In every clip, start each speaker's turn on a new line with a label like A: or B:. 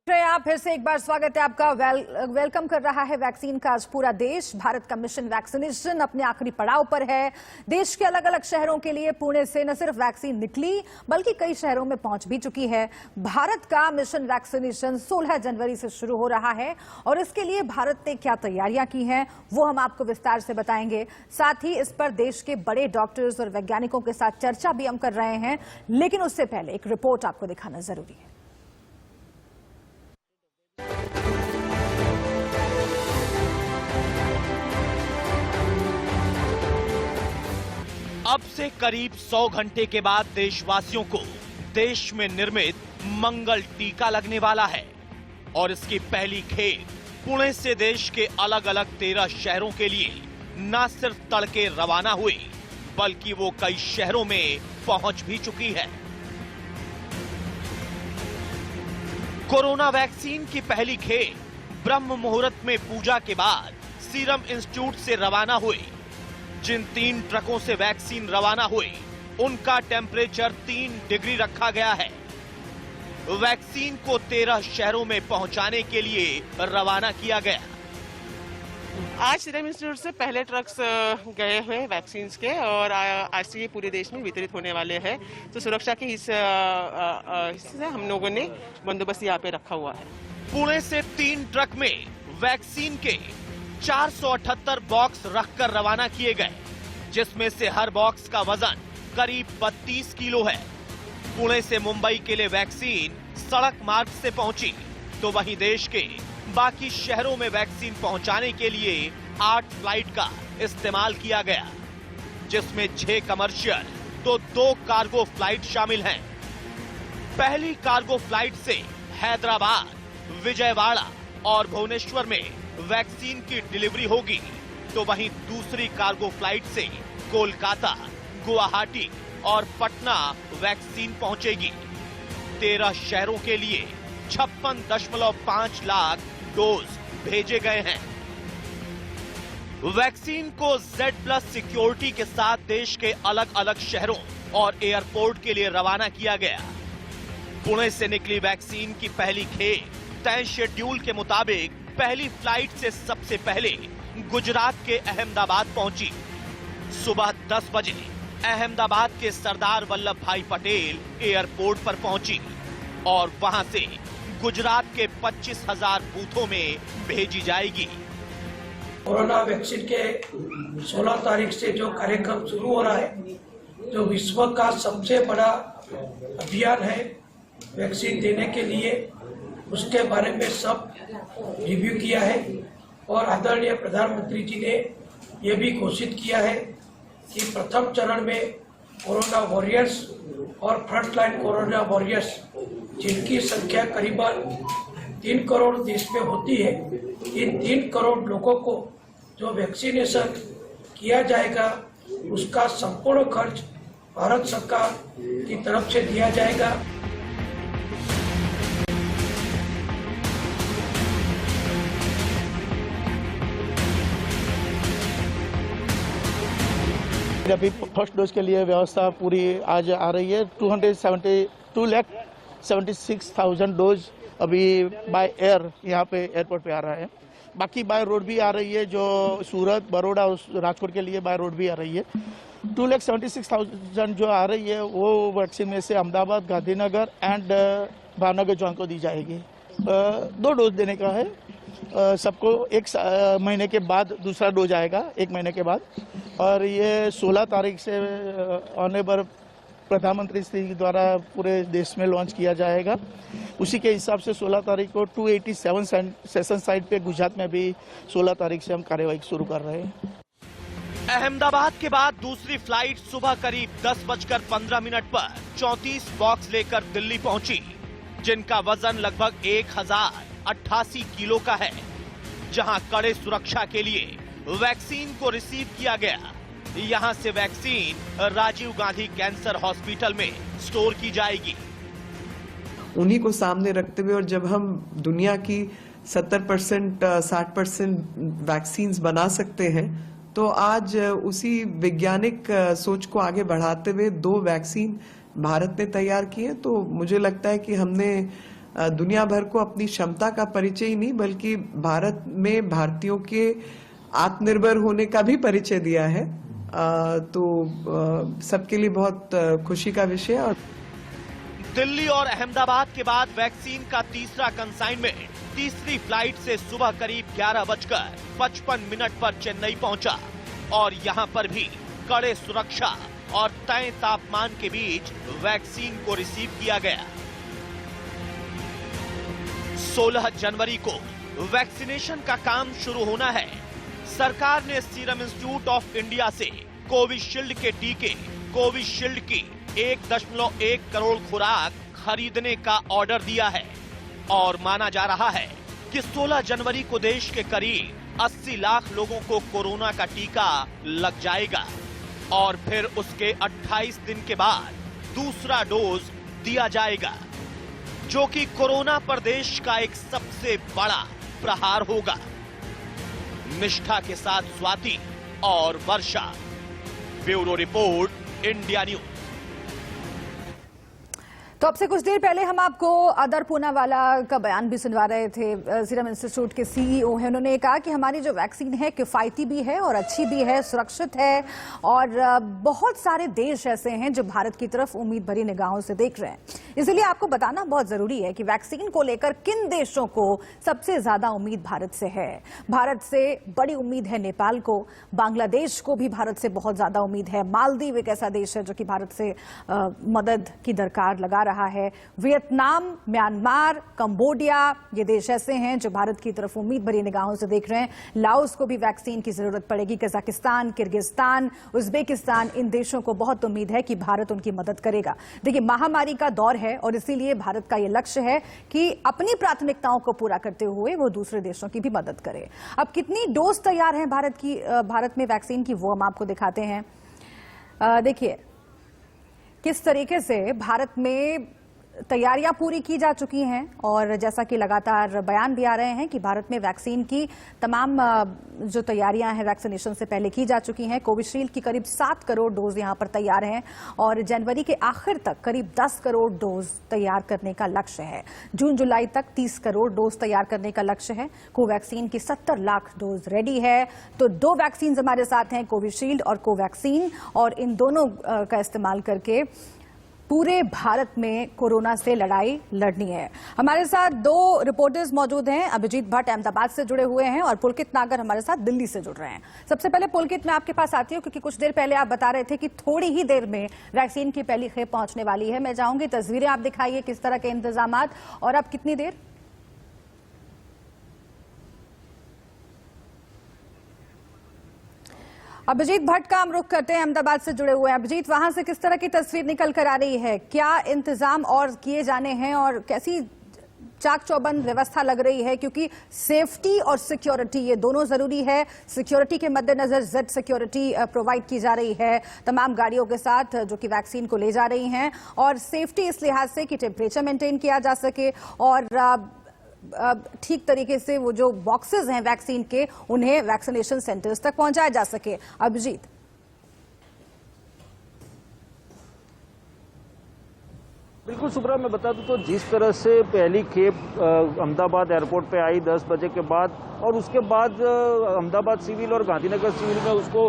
A: आप फिर से एक बार स्वागत है आपका। वेलकम कर रहा है वैक्सीन का आज पूरा देश। भारत का मिशन वैक्सीनेशन अपने आखिरी पड़ाव पर है। देश के अलग अलग शहरों के लिए पुणे से न सिर्फ वैक्सीन निकली बल्कि कई शहरों में पहुंच भी चुकी है। भारत का मिशन वैक्सीनेशन 16 जनवरी से शुरू हो रहा है और इसके लिए भारत ने क्या तैयारियां की हैं वो हम आपको विस्तार से बताएंगे। साथ ही इस पर देश के बड़े डॉक्टर्स और वैज्ञानिकों के साथ चर्चा भी हम कर रहे हैं, लेकिन उससे पहले एक रिपोर्ट आपको दिखाना जरूरी है।
B: अब से करीब 100 घंटे के बाद देशवासियों को देश में निर्मित मंगल टीका लगने वाला है और इसकी पहली खेप पुणे से देश के अलग अलग 13 शहरों के लिए न सिर्फ तड़के रवाना हुई बल्कि वो कई शहरों में पहुंच भी चुकी है। कोरोना वैक्सीन की पहली खेप ब्रह्म मुहूर्त में पूजा के बाद सीरम इंस्टीट्यूट से रवाना हुई। जिन 3 ट्रकों से वैक्सीन रवाना हुई उनका टेम्परेचर 3 डिग्री रखा गया है। वैक्सीन को 13 शहरों में पहुंचाने के लिए रवाना किया गया।
C: आज सीरम इंस्टीट्यूट से पहले ट्रक्स गए हुए वैक्सीन के और आज से ये पूरे देश में वितरित होने वाले हैं। तो सुरक्षा के हिस्से से हम लोगों ने बंदोबस्त यहाँ पे रखा हुआ है।
B: पुणे से 3 ट्रक में वैक्सीन के 478 बॉक्स रखकर रवाना किए गए, जिसमें से हर बॉक्स का वजन करीब 32 किलो है। पुणे से मुंबई के लिए वैक्सीन सड़क मार्ग से पहुंची, तो वहीं देश के बाकी शहरों में वैक्सीन पहुंचाने के लिए 8 फ्लाइट का इस्तेमाल किया गया, जिसमें 6 कमर्शियल तो 2 कार्गो फ्लाइट शामिल हैं। पहली कार्गो फ्लाइट से हैदराबाद, विजयवाड़ा और भुवनेश्वर में वैक्सीन की डिलीवरी होगी, तो वहीं दूसरी कार्गो फ्लाइट से कोलकाता, गुवाहाटी और पटना वैक्सीन पहुंचेगी। 13 शहरों के लिए 56.5 लाख डोज भेजे गए हैं। वैक्सीन को Z+ सिक्योरिटी के साथ देश के अलग अलग शहरों और एयरपोर्ट के लिए रवाना किया गया। पुणे से निकली वैक्सीन की पहली खेप तय शेड्यूल के मुताबिक पहली फ्लाइट से सबसे पहले गुजरात के अहमदाबाद पहुंची। सुबह 10 बजे अहमदाबाद के सरदार वल्लभ भाई पटेल एयरपोर्ट पर पहुंची और वहां से गुजरात के 25,000 बूथों में भेजी जाएगी।
D: कोरोना वैक्सीन के 16 तारीख से जो कार्यक्रम शुरू हो रहा है, जो विश्व का सबसे बड़ा अभियान है वैक्सीन देने के लिए, उसके बारे में सब रिव्यू किया है और आदरणीय प्रधानमंत्री जी ने ये भी घोषित किया है कि प्रथम चरण में कोरोना वॉरियर्स और फ्रंटलाइन कोरोना वॉरियर्स जिनकी संख्या करीबन 3 करोड़ देश में होती है, इन 3 करोड़ लोगों को जो वैक्सीनेशन किया जाएगा उसका संपूर्ण खर्च भारत सरकार की तरफ से दिया जाएगा।
E: अभी फर्स्ट डोज के लिए व्यवस्था पूरी आज आ रही है। 2,76,000 डोज अभी बाय एयर यहाँ पे एयरपोर्ट पे आ रहा है। बाकी बाय रोड भी आ रही है, जो सूरत, बड़ौदा और राजकोट के लिए बाय रोड भी आ रही है। 2,76,000 जो आ रही है वो वैक्सीन में से अहमदाबाद, गांधीनगर एंड भावनगर जोन को दी जाएगी। 2 डोज देने का है सबको। 1 महीने के बाद दूसरा डोज आएगा, 1 महीने के बाद। और ये 16 तारीख से ऑनरेबल प्रधानमंत्री श्री द्वारा पूरे देश में लॉन्च किया जाएगा। उसी के हिसाब से 16 तारीख को 287 सेशन साइट पे गुजरात में भी 16 तारीख से हम कार्यवाही शुरू कर रहे हैं।
B: अहमदाबाद के बाद दूसरी फ्लाइट सुबह करीब 10:15 पर 34 बॉक्स लेकर दिल्ली पहुंची, जिनका वजन लगभग 1088 किलो का है, जहां कड़े सुरक्षा के लिए वैक्सीन को रिसीव किया गया। यहां से vaccine Rajiv Gandhi cancer hospital में स्टोर की जाएगी।
F: उन्हीं को सामने रखते हुए और जब हम दुनिया की 70% 60% वैक्सीन्स बना सकते हैं, तो आज उसी वैज्ञानिक सोच को आगे बढ़ाते हुए 2 वैक्सीन भारत ने तैयार किए। तो मुझे लगता है कि हमने दुनिया भर को अपनी क्षमता का परिचय ही नहीं बल्कि भारत में भारतीयों के आत्मनिर्भर होने का भी परिचय दिया है। तो सबके लिए बहुत खुशी का विषय। और
B: दिल्ली और अहमदाबाद के बाद वैक्सीन का तीसरा कंसाइनमेंट तीसरी फ्लाइट से सुबह करीब 11:55 पर चेन्नई पहुंचा और यहां पर भी कड़े सुरक्षा और तय तापमान के बीच वैक्सीन को रिसीव किया गया। 16 जनवरी को वैक्सीनेशन का काम शुरू होना है। सरकार ने सीरम इंस्टीट्यूट ऑफ इंडिया से कोविशील्ड के टीके कोविशील्ड की 1.1 करोड़ खुराक खरीदने का ऑर्डर दिया है और माना जा रहा है कि 16 जनवरी को देश के करीब 80 लाख लोगों को कोरोना का टीका लग जाएगा और फिर उसके 28 दिन के बाद दूसरा डोज दिया जाएगा, जो कि कोरोना पर देश का एक सबसे बड़ा प्रहार होगा। निष्ठा के साथ स्वाति और वर्षा, ब्यूरो रिपोर्ट, इंडिया न्यूज।
A: तो अब से कुछ देर पहले हम आपको आदर पूनावाला का बयान भी सुनवा रहे थे। सीरम इंस्टीट्यूट के सीईओ हैं, उन्होंने कहा कि हमारी जो वैक्सीन है किफायती भी है और अच्छी भी है, सुरक्षित है और बहुत सारे देश ऐसे हैं जो भारत की तरफ उम्मीद भरी निगाहों से देख रहे हैं। इसलिए आपको बताना बहुत जरूरी है कि वैक्सीन को लेकर किन देशों को सबसे ज्यादा उम्मीद भारत से है। भारत से बड़ी उम्मीद है नेपाल को, बांग्लादेश को भी भारत से बहुत ज्यादा उम्मीद है, मालदीव एक ऐसा देश है जो कि भारत से मदद की दरकार लगा रहा है, वियतनाम, म्यांमार, कंबोडिया, ये देश ऐसे हैं जो भारत की तरफ उम्मीद भरी निगाहों से देख रहे हैं। लाओस को भी वैक्सीन की जरूरत पड़ेगी, कजाकिस्तान, किर्गिस्तान, उज्बेकिस्तान, इन देशों को बहुत उम्मीद है कि भारत उनकी मदद करेगा। देखिए, महामारी का दौर है और इसीलिए भारत का यह लक्ष्य है कि अपनी प्राथमिकताओं को पूरा करते हुए वो दूसरे देशों की भी मदद करे। अब कितनी डोज तैयार है भारत में वैक्सीन की, वो हम आपको दिखाते हैं। देखिए किस तरीके से भारत में तैयारियां पूरी की जा चुकी हैं और जैसा कि लगातार बयान भी आ रहे हैं कि भारत में वैक्सीन की तमाम जो तैयारियां हैं वैक्सीनेशन से पहले की जा चुकी हैं। कोविशील्ड की करीब 7 करोड़ डोज यहां पर तैयार हैं और जनवरी के आखिर तक करीब 10 करोड़ डोज तैयार करने का लक्ष्य है। जून जुलाई तक 30 करोड़ डोज तैयार करने का लक्ष्य है। कोवैक्सीन की 70 लाख डोज रेडी है। तो 2 वैक्सीन हमारे साथ हैं, कोविशील्ड और कोवैक्सीन, और इन दोनों का इस्तेमाल करके पूरे भारत में कोरोना से लड़ाई लड़नी है। हमारे साथ 2 रिपोर्टर्स मौजूद हैं। अभिजीत भट्ट अहमदाबाद से जुड़े हुए हैं और पुलकित नागर हमारे साथ दिल्ली से जुड़ रहे हैं। सबसे पहले पुलकित, मैं आपके पास आती हूं क्योंकि कुछ देर पहले आप बता रहे थे कि थोड़ी ही देर में वैक्सीन की पहली खेप पहुंचने वाली है। मैं चाहूंगी तस्वीरें आप दिखाइए, किस तरह के इंतजामात और अब कितनी देर। अभिजीत भट्ट का हम रुख करते हैं, अहमदाबाद से जुड़े हुए हैं। अभिजीत, वहां से किस तरह की तस्वीर निकल कर आ रही है, क्या इंतजाम और किए जाने हैं और कैसी चाक चौबंद व्यवस्था लग रही है, क्योंकि सेफ्टी और सिक्योरिटी ये दोनों जरूरी है। सिक्योरिटी के मद्देनजर जेड सिक्योरिटी प्रोवाइड की जा रही है तमाम गाड़ियों के साथ जो कि वैक्सीन को ले जा रही हैं, और सेफ्टी इस लिहाज से कि टेम्परेचर मेंटेन किया जा सके और ठीक तरीके से वो जो बॉक्सेस हैं वैक्सीन के उन्हें वैक्सीनेशन सेंटर्स तक पहुंचाया जा सके। अभिजीत,
G: बिल्कुल सुब्रा, मैं बता दूं तो जिस तरह से पहली खेप अहमदाबाद एयरपोर्ट पे आई 10 बजे के बाद और उसके बाद अहमदाबाद सिविल और गांधीनगर सिविल में उसको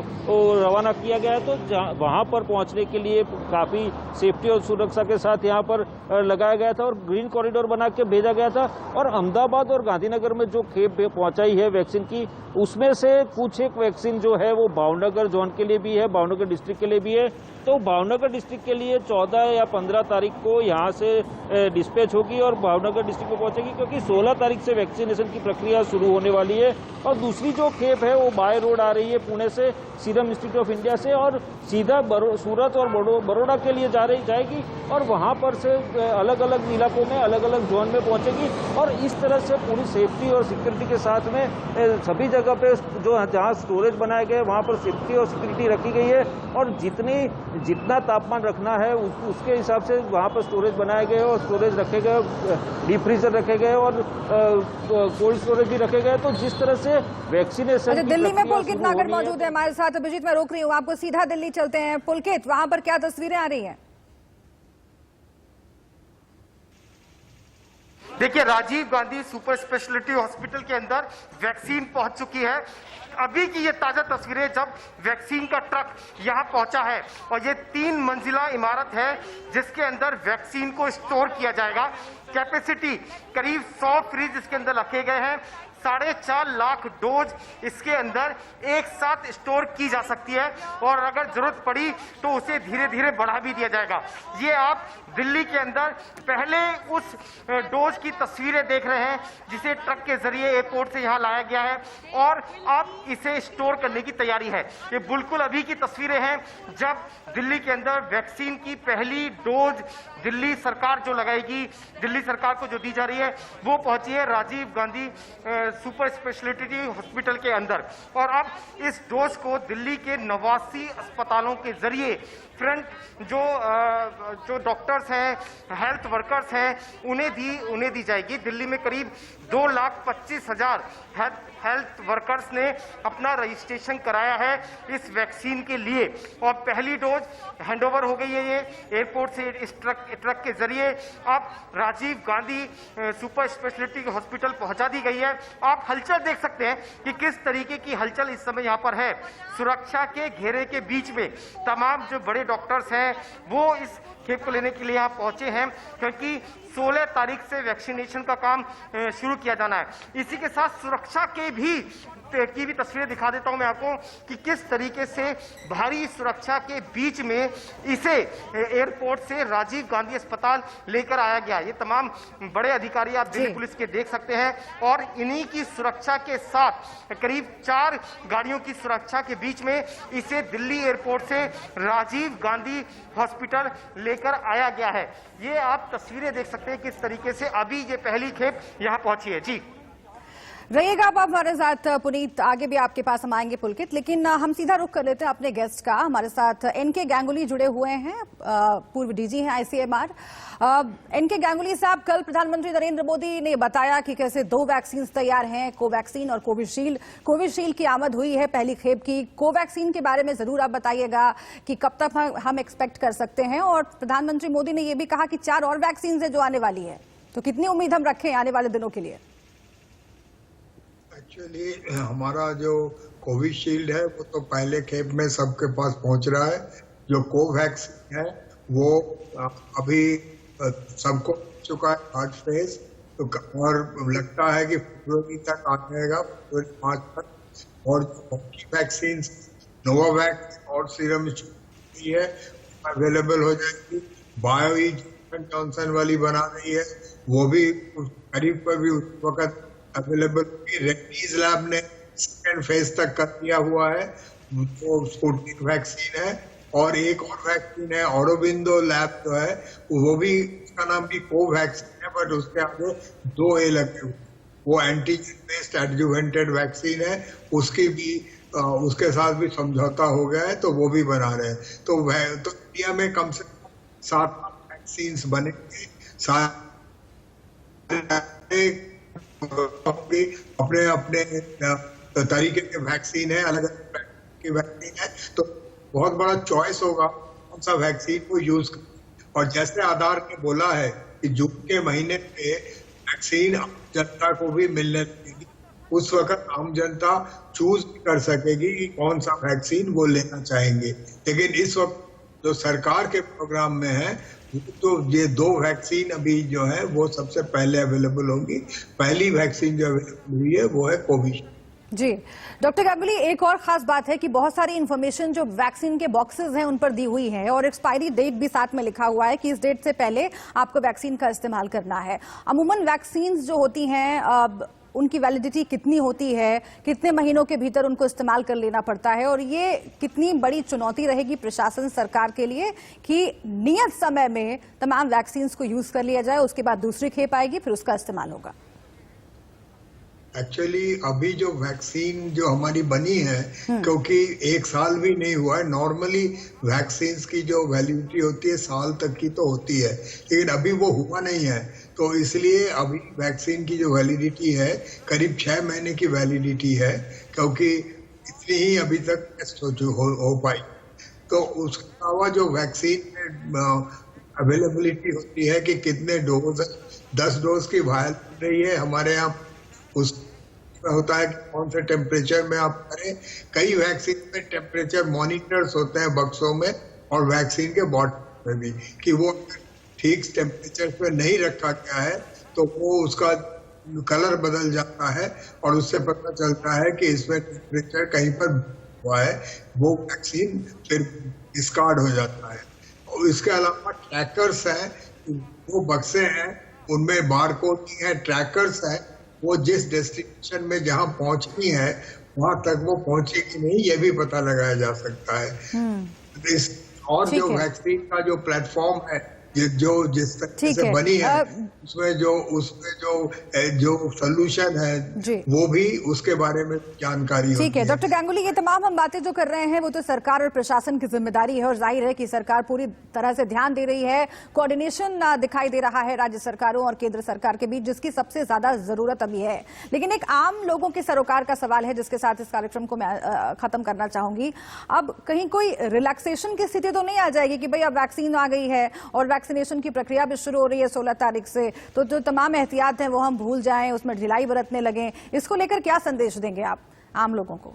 G: रवाना किया गया, तो वहां पर पहुंचने के लिए काफ़ी सेफ्टी और सुरक्षा के साथ यहां पर लगाया गया था और ग्रीन कॉरिडोर बना के भेजा गया था। और अहमदाबाद और गांधीनगर में जो खेप पहुंचाई है वैक्सीन की, उसमें से कुछ एक वैक्सीन जो है वो भावनगर जोन के लिए भी है, भावनगर डिस्ट्रिक्ट के लिए भी है। तो भावनगर डिस्ट्रिक्ट के लिए 14 या 15 तारीख को यहाँ से डिस्पैच होगी और भावनगर डिस्ट्रिक्ट में पहुंचेगी, क्योंकि 16 तारीख से वैक्सीनेशन की प्रक्रिया शुरू होने वाली है। और दूसरी जो खेप है वो बाय रोड आ रही है पुणे से, सीरम इंस्टीट्यूट ऑफ इंडिया से, और सीधा सूरत और बड़ौदा के लिए जाएगी और वहाँ पर से अलग अलग इलाकों में अलग अलग जोन में पहुंचेगी। और इस तरह से पूरी सेफ्टी और सिक्योरिटी के साथ में सभी जगह पे जो जहाँ स्टोरेज बनाए गए वहाँ पर सेफ्टी और सिक्योरिटी रखी गई है और जितना तापमान रखना है उसके हिसाब से वहाँ पर स्टोरेज बनाए गए और स्टोरेज रखे गए, डीप फ्रीजर रखे गए और कोल्ड स्टोरेज भी रखे गए। तो जिस तरह से वैक्सीनेशन,
A: अच्छा, दिल्ली में पुलकित नागर मौजूद है हमारे साथ। अभिजीत, मैं रोक रही हूँ आपको, सीधा दिल्ली चलते हैं। पुलकित, वहां पर क्या तस्वीरें आ रही हैं?
H: देखिए, Rajiv Gandhi super speciality hospital के अंदर वैक्सीन पहुंच चुकी है। अभी की ये ताजा तस्वीरें जब वैक्सीन का ट्रक यहाँ पहुंचा है, और ये 3 मंजिला इमारत है जिसके अंदर वैक्सीन को स्टोर किया जाएगा। कैपेसिटी करीब 100 फ्रिज इसके अंदर रखे गए हैं। 4.5 लाख डोज इसके अंदर एक साथ स्टोर की जा सकती है, और अगर जरूरत पड़ी तो उसे धीरे धीरे बढ़ा भी दिया जाएगा। ये आप दिल्ली के अंदर पहले उस डोज की तस्वीरें देख रहे हैं जिसे ट्रक के जरिए एयरपोर्ट से यहाँ लाया गया है, और अब इसे स्टोर करने की तैयारी है। ये बिल्कुल अभी की तस्वीरें हैं जब दिल्ली के अंदर वैक्सीन की पहली डोज दिल्ली सरकार जो लगाएगी, दिल्ली सरकार को जो दी जा रही है, वो पहुंची है Rajiv Gandhi super speciality hospital के अंदर। और अब इस डोज को दिल्ली के 89 अस्पतालों के जरिए फ्रंट जो डॉक्टर्स हैं, हेल्थ वर्कर्स हैं, उन्हें दी जाएगी। दिल्ली में करीब 2,25,000 हेल्थ वर्कर्स ने अपना रजिस्ट्रेशन कराया है इस वैक्सीन के लिए, और पहली डोज हैंडओवर हो गई है। ये एयरपोर्ट से इस ट्रक के जरिए अब Rajiv Gandhi super speciality hospital पहुंचा दी गई है। आप हलचल देख सकते हैं कि किस तरीके की हलचल इस समय यहाँ पर है। सुरक्षा के घेरे के बीच में तमाम जो बड़े डॉक्टर्स हैं वो इस खेप को लेने के लिए यहाँ पहुंचे हैं, क्योंकि 16 तारीख से वैक्सीनेशन का काम शुरू किया जाना है। इसी के साथ सुरक्षा की भी तस्वीरें दिखा देता हूं मैं आपको कि किस तरीके से भारी सुरक्षा के बीच में इसे एयरपोर्ट से राजीव गांधी अस्पताल लेकर आया गया। ये तमाम बड़े अधिकारी आप दिल्ली पुलिस के देख सकते हैं, और इन्हीं की सुरक्षा के साथ करीब 4 गाड़ियों की सुरक्षा के बीच में इसे दिल्ली एयरपोर्ट से राजीव गांधी हॉस्पिटल लेकर आया गया है। ये आप तस्वीरें देख सकते हैं किस तरीके से अभी ये पहली खेप यहाँ पहुंची है। जी
A: रहिएगा आप हमारे साथ पुनीत, आगे भी आपके पास हम आएंगे पुलकित, लेकिन हम सीधा रुख कर लेते हैं अपने गेस्ट का। हमारे साथ एनके गांगुली जुड़े हुए हैं, पूर्व डीजी हैं आईसीएमआर। एनके गांगुली साहब, कल प्रधानमंत्री नरेंद्र मोदी ने बताया कि कैसे 2 वैक्सीन तैयार हैं, कोवैक्सीन और कोविशील्ड। कोविशील्ड की आमद हुई है पहली खेप की। कोवैक्सीन के बारे में जरूर आप बताइएगा कि कब तक हम एक्सपेक्ट कर सकते हैं, और प्रधानमंत्री मोदी ने यह भी कहा कि 4 और वैक्सीन है जो आने वाली है, तो कितनी उम्मीद हम रखें आने वाले दिनों के लिए?
I: एक्चुअली हमारा जो कोविशील्ड है वो तो पहले खेप में सबके पास पहुंच रहा है। जो कोवैक्सीन है वो अभी सबको चुका है 3rd फेज, तो और लगता है कि फरवरी तक आ जाएगा, फरवरी 5 तक। और वैक्सीन नोवावैक्स और सीरम है अवेलेबल हो जाएगी। जॉनसन वाली बना रही है, वो भी करीब पर भी उस वक्त अवेलेबल। रेड्डीज लैब ने 2nd फेज तक कर दिया हुआ है, जो स्पुतनिक वैक्सीन है। और एक और वैक्सीन है ऑरोबिंदो लैब जो है, वो भी, उसका नाम भी कोवैक्सीन है, बट उसके आगे 2 A लगे हुए, वो एंटीजन बेस्ड एडजुवेंटेड वैक्सीन है। उसकी भी उसके साथ भी समझौता हो गया है, तो वो भी बना रहे हैं। तो इंडिया में कम से कम 7 वैक्सीन बनेंगे। अपने अपने तरीके के वैक्सीन है, अलग अलग की वैक्सीन है, तो बहुत बड़ा चॉइस होगा कौन सा वैक्सीन को यूज कर। और जैसे आधार ने बोला है कि जून के महीने में वैक्सीन आम जनता को भी मिलने लगेगी, उस वक्त आम जनता चूज कर सकेगी कि कौन सा वैक्सीन वो लेना चाहेंगे। लेकिन इस वक्त जो सरकार के प्रोग्राम में है, तो ये 2 वैक्सीन अभी जो है वो सबसे पहले अवेलेबल होंगी। पहली वैक्सीन जो अवेलेबल हुई है वो है कोविशील्ड।
A: जी डॉक्टर गांगुली, एक और खास बात है कि बहुत सारी इंफॉर्मेशन जो वैक्सीन के बॉक्सेस हैं उन पर दी हुई है, और एक्सपायरी डेट भी साथ में लिखा हुआ है कि इस डेट से पहले आपको वैक्सीन का इस्तेमाल करना है। अमूमन वैक्सीन जो होती हैं उनकी वैलिडिटी कितनी होती है, कितने महीनों के भीतर उनको इस्तेमाल कर लेना पड़ता है, और ये कितनी बड़ी चुनौती रहेगी प्रशासन सरकार के लिए कि नियत समय में तमाम वैक्सीन को यूज कर लिया जाए, उसके बाद दूसरी खेप आएगी, फिर उसका इस्तेमाल होगा?
I: एक्चुअली अभी जो वैक्सीन जो हमारी बनी है, क्योंकि 1 साल भी नहीं हुआ है, नॉर्मली वैक्सीन की जो वैलिडिटी होती है साल तक की तो होती है, लेकिन अभी वो हुआ नहीं है, तो इसलिए अभी वैक्सीन की जो वैलिडिटी है करीब 6 महीने की वैलिडिटी है, क्योंकि इतनी ही अभी तक टेस्ट हो पाई। तो उसके अलावा जो वैक्सीन अवेलेबिलिटी होती है कि कितने डोज 10 डोज की वायल मिल रही है हमारे यहाँ। उस होता है कि कौन से टेम्परेचर में आप करें। कई वैक्सीन में टेम्परेचर मॉनिटर्स होते हैं बक्सों में और वैक्सीन के बॉटल में भी, कि वो ठीक टेम्परेचर पे नहीं रखा गया है तो वो उसका कलर बदल जाता है और उससे पता चलता है कि इसमें टेम्परेचर कहीं पर हुआ है, वो वैक्सीन फिर डिस्कार्ड हो जाता है। और इसके अलावा ट्रैकर्स हैं, वो बक्से हैं उनमें बारकोड नहीं है, ट्रैकर्स हैं, वो जिस डेस्टिनेशन में जहां पहुंचनी है वहां तक वो पहुंचेगी नहीं, ये भी पता लगाया जा सकता है। और जो वैक्सीन का जो प्लेटफॉर्म है, ये जो जिस तरह से बनी है, उसमें जो सोल्यूशन है वो भी उसके बारे में जानकारी होती है।
A: ठीक है डॉक्टर गांगुली, ये तमाम हम बातें जो कर रहे हैं वो तो सरकार और प्रशासन की जिम्मेदारी है और जाहिर है कि सरकार पूरी तरह से ध्यान दे रही है। कोऑर्डिनेशन दिखाई दे रहा है राज्य सरकारों और केंद्र सरकार के बीच, जिसकी सबसे ज्यादा जरूरत अभी है। लेकिन एक आम लोगों के सरोकार का सवाल है जिसके साथ इस कार्यक्रम को मैं खत्म करना चाहूंगी। अब कहीं कोई रिलैक्सेशन की स्थिति तो नहीं आ जाएगी कि भाई अब वैक्सीन आ गई है और वैक्सीनेशन की प्रक्रिया भी शुरू हो रही है 16 तारीख से, तो जो तमाम एहतियात हैं वो हम भूल जाएं, उसमें ढिलाई बरतने लगे। इसको लेकर क्या संदेश देंगे आप आम लोगों को?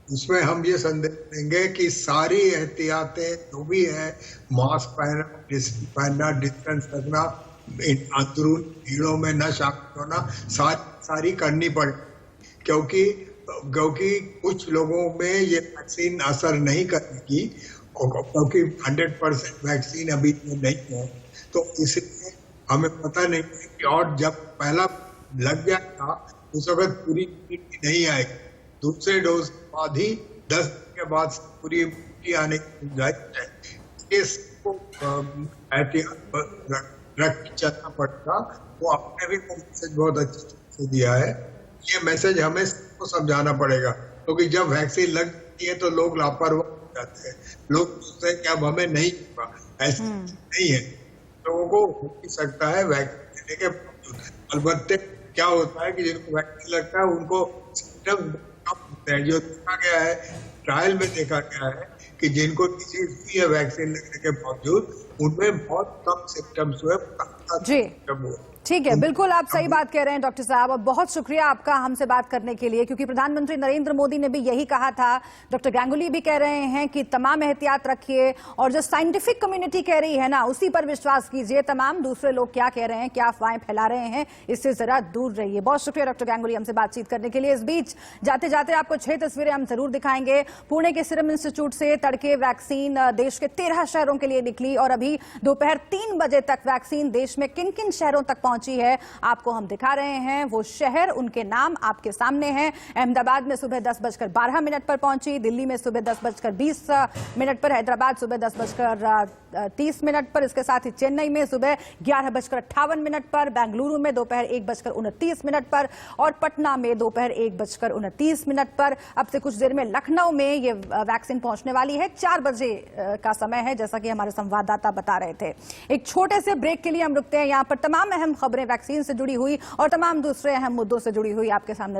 I: इसमें हम ये संदेश देंगे कि सारी एहतियातें जो भी है, मास्क पहनना, डिस्टेंस रखना, अंदरून भीड़ों में न शामिल होना, सारी करनी पड़े, क्योंकि कुछ लोगों में ये वैक्सीन असर नहीं करेगी, क्योंकि 100% वैक्सीन अभी नहीं है, तो इसलिए हमें पता नहीं है कि, और जब पहला लग गया था उस वक्त पूरी इम्यूनिटी नहीं आएगी, दूसरे डोज के बाद ही 10 दिन के बाद पूरी इम्यूनिटी आने की गुंजाइश है। इसको एहतियात रख के चलना पड़ेगा। वो आपने भी मैसेज बहुत अच्छे से दिया है, ये मैसेज हमें सबको समझाना पड़ेगा, क्योंकि जब वैक्सीन लग जाती है तो लोग लापरवाह जाते हैं, लोग सोचते हैं कि अब हमें नहीं होगा, ऐसा नहीं है। लोगों को हो भी सकता है वैक्सीन लेने के बावजूद। अलबत्ते क्या होता है कि जिनको वैक्सीन लगता है उनको सिम्टम कम होते हैं। जो देखा गया है, ट्रायल में देखा गया है कि जिनको डिजीज हुई है वैक्सीन लगने के बावजूद, उनमें बहुत कम सिम्टम्स हुए।
A: ठीक है, बिल्कुल आप सही बात कह रहे हैं डॉक्टर साहब, और बहुत शुक्रिया आपका हमसे बात करने के लिए, क्योंकि प्रधानमंत्री नरेंद्र मोदी ने भी यही कहा था। डॉक्टर गांगुली भी कह रहे हैं कि तमाम एहतियात रखिए, और जो साइंटिफिक कम्युनिटी कह रही है ना, उसी पर विश्वास कीजिए। तमाम दूसरे लोग क्या कह रहे हैं, क्या अफवाहें फैला रहे हैं, इससे जरा दूर रहिए। बहुत शुक्रिया डॉक्टर गांगुली हमसे बातचीत करने के लिए। इस बीच जाते जाते आपको 6 तस्वीरें हम जरूर दिखाएंगे। पुणे के सीरम इंस्टीट्यूट से तड़के वैक्सीन देश के 13 शहरों के लिए निकली, और अभी दोपहर 3 बजे तक वैक्सीन देश में किन किन शहरों तक पहुंची है आपको हम दिखा रहे हैं। वो शहर, उनके नाम आपके सामने हैं। अहमदाबाद में सुबह 10:12 पर पहुंची, दिल्ली में सुबह 10:20 पर, हैदराबाद सुबह 10:30 पर, इसके साथ ही चेन्नई में सुबह 11:58 पर, बेंगलुरु में दोपहर 1:29 पर, और पटना में दोपहर 1:29 पर। अब से कुछ देर में लखनऊ में ये वैक्सीन पहुंचने वाली है। 4 बजे का समय है, जैसा कि हमारे संवाददाता बता रहे थे। एक छोटे से ब्रेक के लिए हम रुकते हैं। यहाँ पर तमाम अहम खबरें वैक्सीन से जुड़ी हुई और तमाम दूसरे अहम मुद्दों से जुड़ी हुई आपके सामने